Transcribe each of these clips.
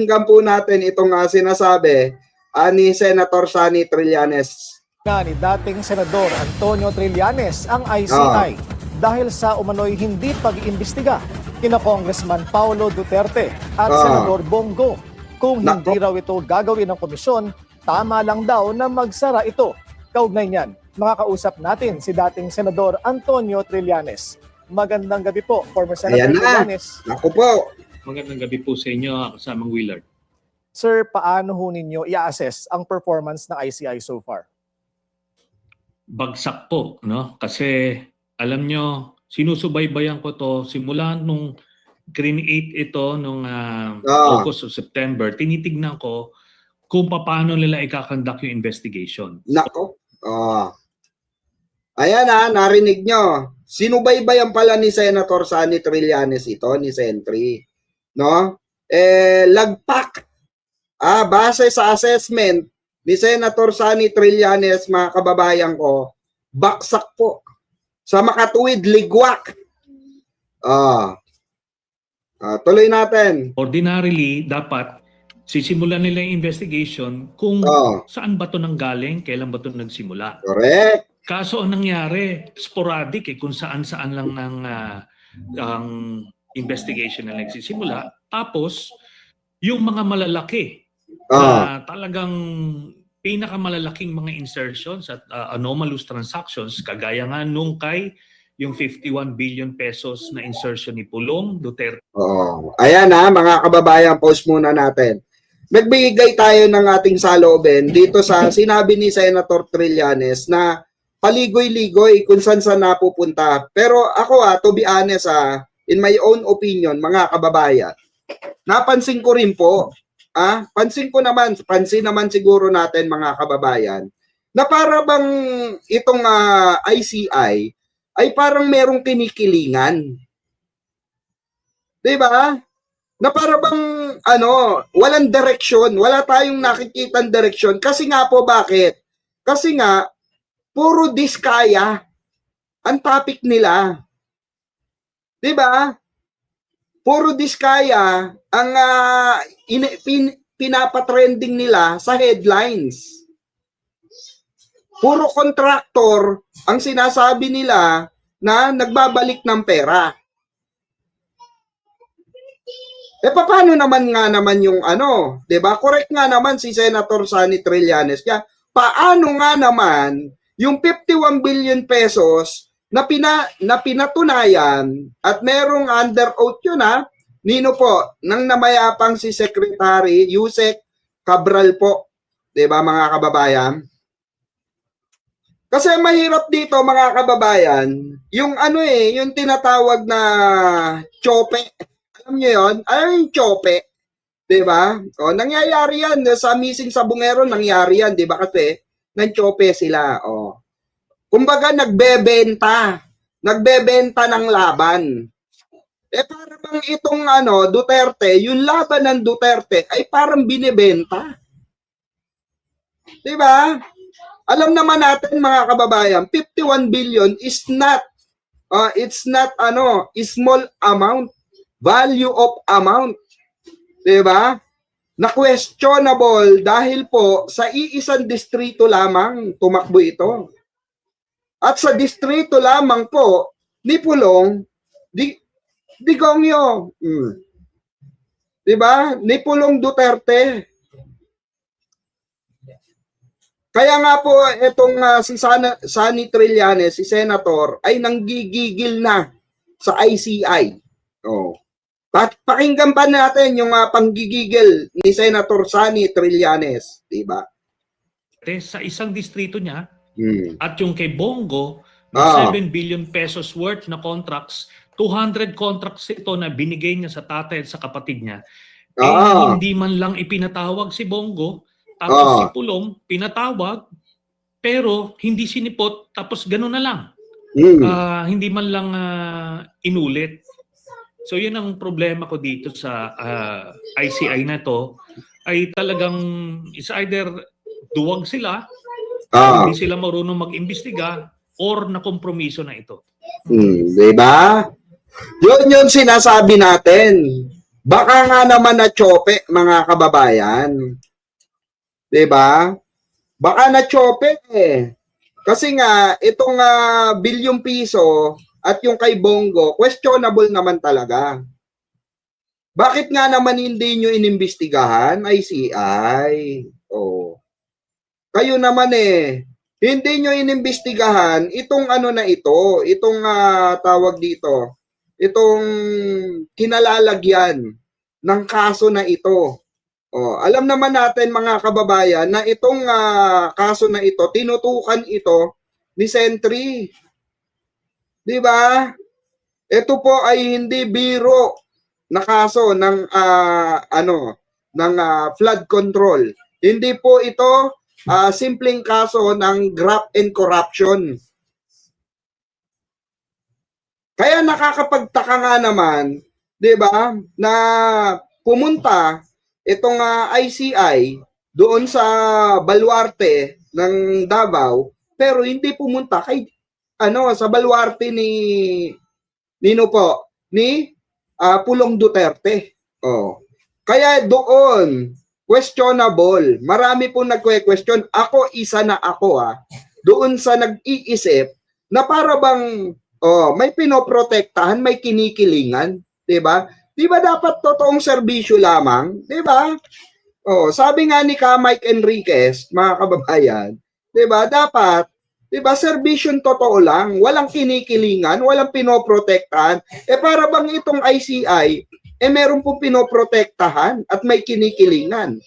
pakinggan po natin itong sinasabi ni Senator Sonny Trillanes. Ni dating Senador Antonio Trillanes ang ICI dahil sa umano'y hindi pag-iimbestiga kina Congressman Paulo Duterte at Senador Bongo. Kung hindi raw ito gagawin ng komisyon, tama lang daw na magsara ito. Kaugnay niyan, makakausap natin si dating Senador Antonio Trillanes. Magandang gabi po, former Senator Trillanes. Ako po. Magandang gabi po sa inyo, kasamang Willard. Sir, paano ho ninyo i-assess ang performance ng ICI so far? Bagsak po, no? Kasi alam nyo, sinusubaybayan ko to simula nung create ito nung August o September. Tinitignan ko kung paano nila ikakandak yung investigation. Nako. Ayan narinig nyo. Sinubaybayan pala ni Senator Sonny Trillanes ito, ni Sentry. No? Lagpak. Base sa assessment ni Senator Sonny Trillanes, mga kababayan ko, baksak po. Sa makatuwid, ligwak. Tuloy natin. Ordinarily, dapat sisimulan nila yung investigation kung saan ba ito nanggaling, kailan ba ito nagsimula. Correct. Kaso ang nangyari, sporadic kung saan-saan lang ang investigation na nagsisimula. Tapos, yung mga malalaki, talagang pinakamalalaking mga insertions at anomalous transactions, kagaya nga nung kay yung 51 billion pesos na insertion ni Pulong Duterte. Ayan mga kababayan, post muna natin. Nagbigay tayo ng ating salooben dito sa sinabi ni Senator Trillanes na paligoy-ligoy kung saan napupunta. Pero ako to be honest in my own opinion, mga kababayan, napansin ko rin po, pansin naman siguro natin mga kababayan, na para bang itong ICI ay parang merong kinikilingan. Diba? Na para bang walang direksyon, wala tayong nakikitang direksyon. Kasi nga po, bakit? Kasi nga, puro diskaya ang topic nila. Diba? Puro diskaya ang pinapatrending nila sa headlines. Puro contractor ang sinasabi nila na nagbabalik ng pera. Paano naman yung diba? Correct nga naman si Senator Sonny Trillanes. Kaya paano nga naman yung 51 billion pesos na pinatunayan at merong under oath yun nino po, nang namayapang si Secretary Yusek Cabral po. Diba mga kababayan? Kasi mahirap dito mga kababayan, yung yung tinatawag na chope. Alam nyo yun? Alam yung chope? Diba? Nangyayari yan. Sa missing sa Bungero, nangyayari yan. Diba? Kasi ng chope sila. Kumbaga, nagbebenta ng laban. Para bang itong Duterte, yung laban ng Duterte ay parang binibenta. Diba? Alam naman natin mga kababayan, 51 billion is not small amount, value of amount. Diba? Na questionable dahil po sa iisang distrito lamang tumakbo ito. At sa distrito lamang po ni Pulong Digongyo. Diba? Ni Pulong Duterte. Kaya nga po itong si Sonny Trillanes, si Senator, ay nanggigigil na sa ICI. Pakinggan pa natin yung panggigigil ni Senator Sonny Trillanes, diba? Sa isang distrito niya, at yung kay Bongo, 7 billion pesos worth na contracts, 200 contracts ito na binigay niya sa tatay at sa kapatid niya. Hindi man lang ipinatawag si Bongo, tapos si Pulong pinatawag, pero hindi sinipot, tapos gano'n na lang. Hindi man lang inulit. So yun ang problema ko dito sa ICI na to, ay talagang is either duwag sila, hindi sila marunong mag-imbestiga, or nakompromiso na ito. Diba? Yun sinasabi natin. Baka nga naman na tsope, mga kababayan. 'Di ba? Baka na tsope eh. Kasi nga, itong bilyong piso at yung kay Bongo, questionable naman talaga. Bakit nga naman hindi nyo inimbestigahan, ICI? Oh. Kayo naman eh, hindi nyo inimbestigahan itong ano na ito, itong tawag dito, itong kinalalagyan ng kaso na ito. Oh, alam naman natin mga kababayan na itong kaso na ito, tinutukan ito ni Sentry. 'Di ba? Ito po ay hindi biro na kaso ng flood control. Hindi po ito simpleng kaso ng graft and corruption. Kaya nakakapagtaka nga naman, 'di ba, na pumunta itong ICI doon sa baluarte ng Davao pero hindi pumunta kay sa baluarte ni Pulong Duterte. Oh. Kaya doon questionable. Marami pong nagque-question. Ako isa na ako doon sa nag-iisip na para bang may pinoprotektahan, may kinikilingan, 'di ba? 'Di ba dapat totoong serbisyo lamang, 'di ba? Sabi nga ni Mike Enriquez, mga kababayan, 'di ba? Dapat 'di ba serbisyong totoo lang, walang kinikilingan, walang pinoprotektahan. Para bang itong ICI meron pong pinoprotektahan at may kinikilingan.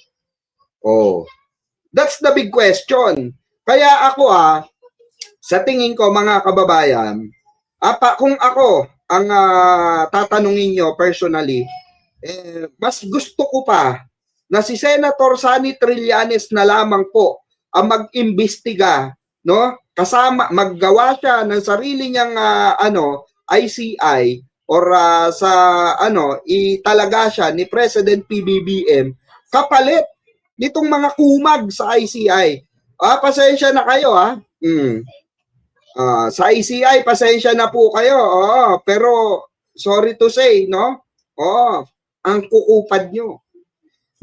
That's the big question. Kaya ako sa tingin ko mga kababayan, kung ako ang tatanungin nyo personally, mas gusto ko pa na si Senator Sonny Trillanes na lamang po ang mag-imbestiga, no? Kasama, maggawa siya ng sarili niyang ICI or italaga siya ni President PBBM kapalit nitong mga kumag sa ICI. Pasensya na kayo sa ICI, pasensya na po kayo. Pero sorry to say, no? Ang kukupad nyo.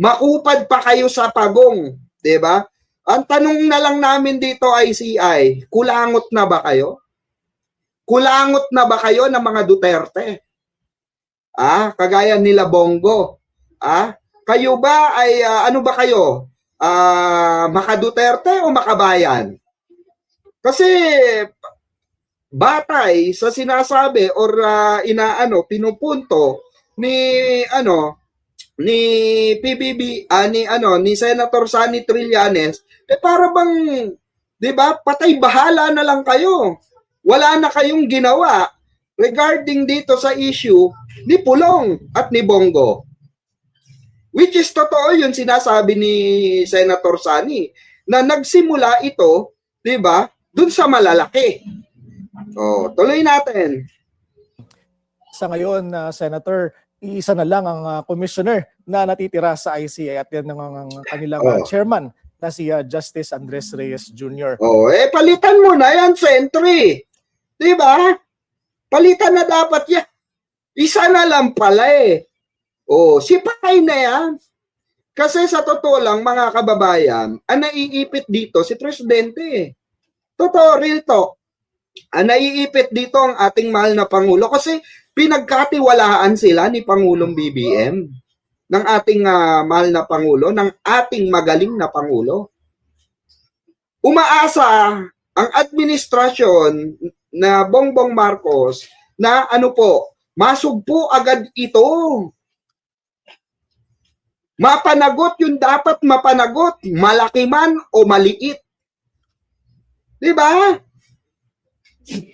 Makupad pa kayo sa pagong, 'di ba? Ang tanong na lang namin dito ICI, kulangot na ba kayo? Kulangot na ba kayo ng mga Duterte? Kagaya nila Bongo. Kayo ba ay ano ba kayo? Maka-Duterte o makabayan? Kasi batay sa sinasabi or pinupunto ni ni Senator Sonny Trillanes, para bang 'di ba, patay bahala na lang kayo. Wala na kayong ginawa regarding dito sa issue ni Pulong at ni Bongo. Which is totoo yun sinasabi ni Senator Sonny na nagsimula ito, 'di ba, dun sa malalaki. Tuloy natin. Sa ngayon, Senator, isa na lang ang commissioner na natitira sa ICI at yan ang kanilang chairman na si Justice Andres Reyes Jr. Palitan mo na yan, Sentry. 'Di ba? Palitan na dapat yan. Isa na lang pala sipakay na yan. Kasi sa totoo lang, mga kababayan, ang naiipit dito si Presidente. Totoo, real talk. Ang naiipit dito ang ating mahal na Pangulo kasi pinagkatiwalaan sila ni Pangulong BBM, ng ating mahal na Pangulo, ng ating magaling na Pangulo. Umaasa ang administrasyon na Bongbong Marcos na masugpo agad ito. Mapanagot yung dapat mapanagot, malaki man o maliit. 'Di ba?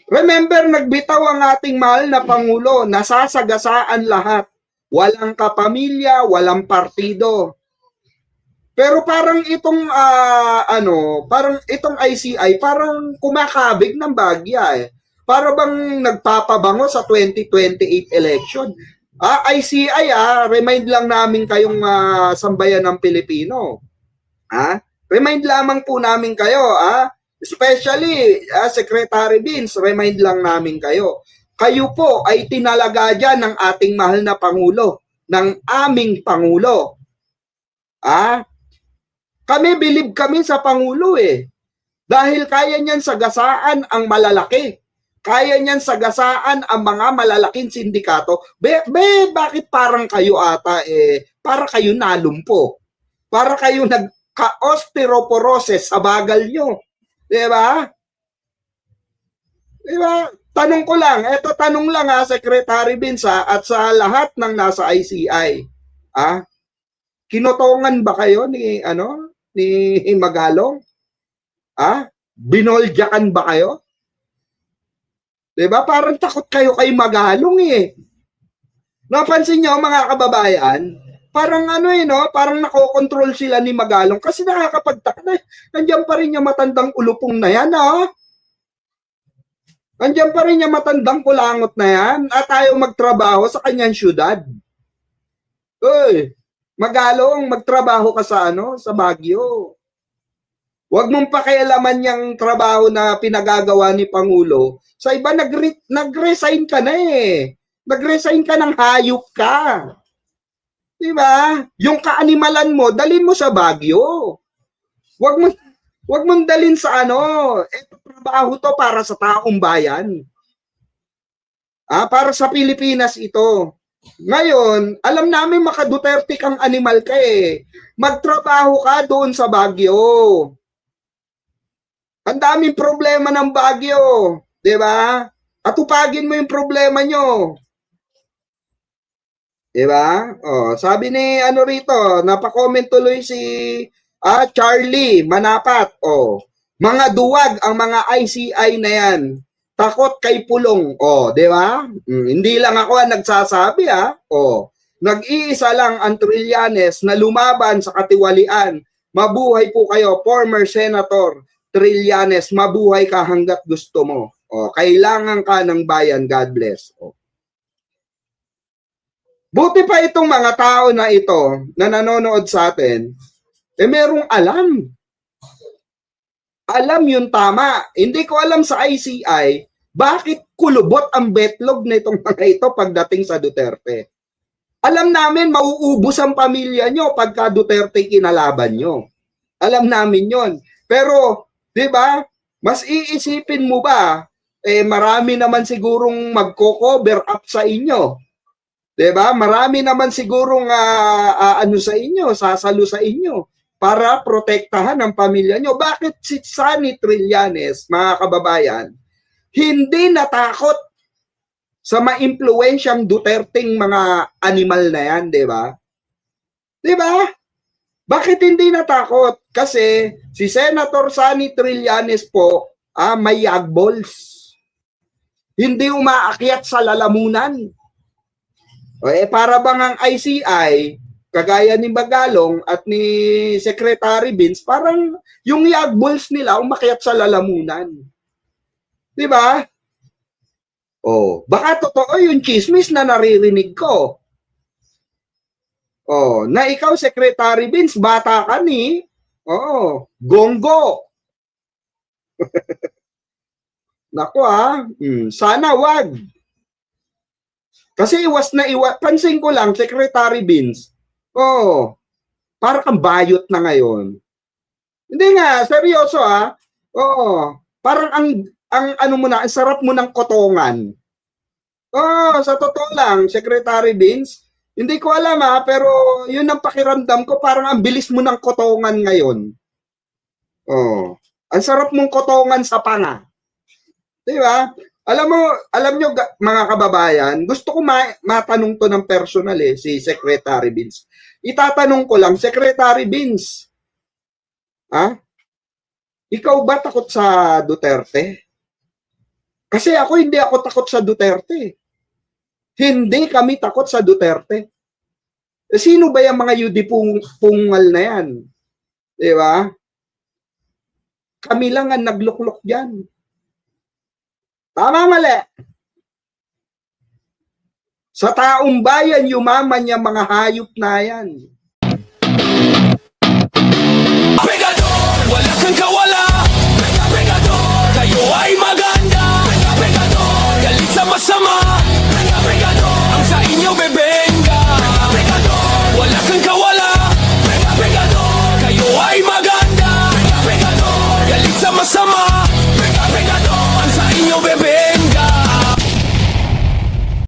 Remember, nagbitaw ang ating mahal na Pangulo, nasasagasaan lahat. Walang kapamilya, walang partido. Pero parang itong parang itong ICI parang kumakabig ng bagya Para bang nagpapabango sa 2028 election. ICI remind lang namin kayong sambayan ng Pilipino. Remind lamang po namin kayo especially Secretary Vince, remind lang namin kayo. Kayo po ay tinalaga dyan ng ating mahal na Pangulo ng aming Pangulo. Kami, bilib kami sa Pangulo eh. Dahil kaya niyan sagasaan ang malalaki. Kaya niyan sagasaan ang mga malalaking sindikato. Bakit parang kayo ata para kayo nalumpo? Para kayo nagka-osteoporosis sa bagal nyo. Diba? Diba? Tanong ko lang, tanong lang Secretary Vince at sa lahat ng nasa ICI. Kinotongan ba kayo ni Magalong? Binoljakan ba kayo? Diba? Parang takot kayo kay Magalong eh. Napansin nyo mga kababayan, parang parang nakokontrol sila ni Magalong kasi nakakapagtaka na. Nandiyan pa rin yung matandang ulupong na yan, Nandiyan pa rin yung matandang kulangot na yan at ayaw magtrabaho sa kanyang syudad. Uy, Magalong, magtrabaho ka sa sa Baguio. Huwag mong pakialaman yung trabaho na pinagagawa ni Pangulo. Sa iba, nag-resign ka na eh. Nag-resign ka ng hayop ka. Diba? Yung kaanimalan mo, dalin mo sa Baguio. Huwag mong dalin sa Ito trabaho to para sa taong bayan. Para sa Pilipinas ito. Ngayon, alam namin maka-Duterte kang animal ka eh. Magtrabaho ka doon sa Baguio. Ang daming problema ng Baguio. Diba? Atupagin mo yung problema nyo. Diba? Sabi ni rito, napakomment tuloy si Charlie Manapat. Mga duwag ang mga ICI na yan. Takot kay pulong. Di ba? Hindi lang ako ang nagsasabi Nag-iisa lang ang Trillanes na lumaban sa katiwalian. Mabuhay po kayo, former Senator Trillanes. Mabuhay ka hanggat gusto mo. Kailangan ka ng bayan. God bless. Buti pa itong mga tao na ito na nanonood sa atin, merong alam. Alam yung tama. Hindi ko alam sa ICI, bakit kulubot ang betlog na itong mga ito pagdating sa Duterte. Alam namin, mauubos ang pamilya nyo pagka Duterte kinalaban nyo. Alam namin yon. Pero, di ba, mas iisipin mo ba, marami naman sigurong magko-cover up sa inyo. Diba? Marami naman sigurong sa inyo, sasalo sa inyo para protektahan ang pamilya nyo. Bakit si Sonny Trillanes, mga kababayan, hindi natakot sa maimpluwensyang Duterteng mga animal na yan, diba? Diba? Bakit hindi natakot? Kasi si Senator Sonny Trillanes po, may yagballs. Hindi umaakyat sa lalamunan. Para bang ang ICI, kagaya ni Magalong at ni Secretary Vince, parang yung yagballs nila umakyat sa lalamunan. Di ba? Baka totoo yung chismis na naririnig ko. Na ikaw, Secretary Vince, bata ka ni Gongo. Naku sana wag. Kasi pansin ko lang, Secretary Vince, para kang bayot na ngayon. Hindi nga, seryoso parang ang sarap mo ng kotongan. Sa totoo lang, Secretary Vince, hindi ko alam pero yun ang pakiramdam ko, parang ang bilis mo ng kotongan ngayon. Ang sarap mong kotongan sa panga. Di ba? Alam nyo mga kababayan, gusto ko matanong to ng personal si Secretary Vince. Itatanong ko lang, Secretary Vince, ikaw ba takot sa Duterte? Kasi hindi ako takot sa Duterte. Hindi kami takot sa Duterte. Sino ba yung mga yudi pungal na yan? Di ba? Kami lang ang nagluklok dyan. Tama, mali. Sa taong bayan, yumaman yung mga hayop na yan. Pegador, wala kang kawala. Pegador, kayo ay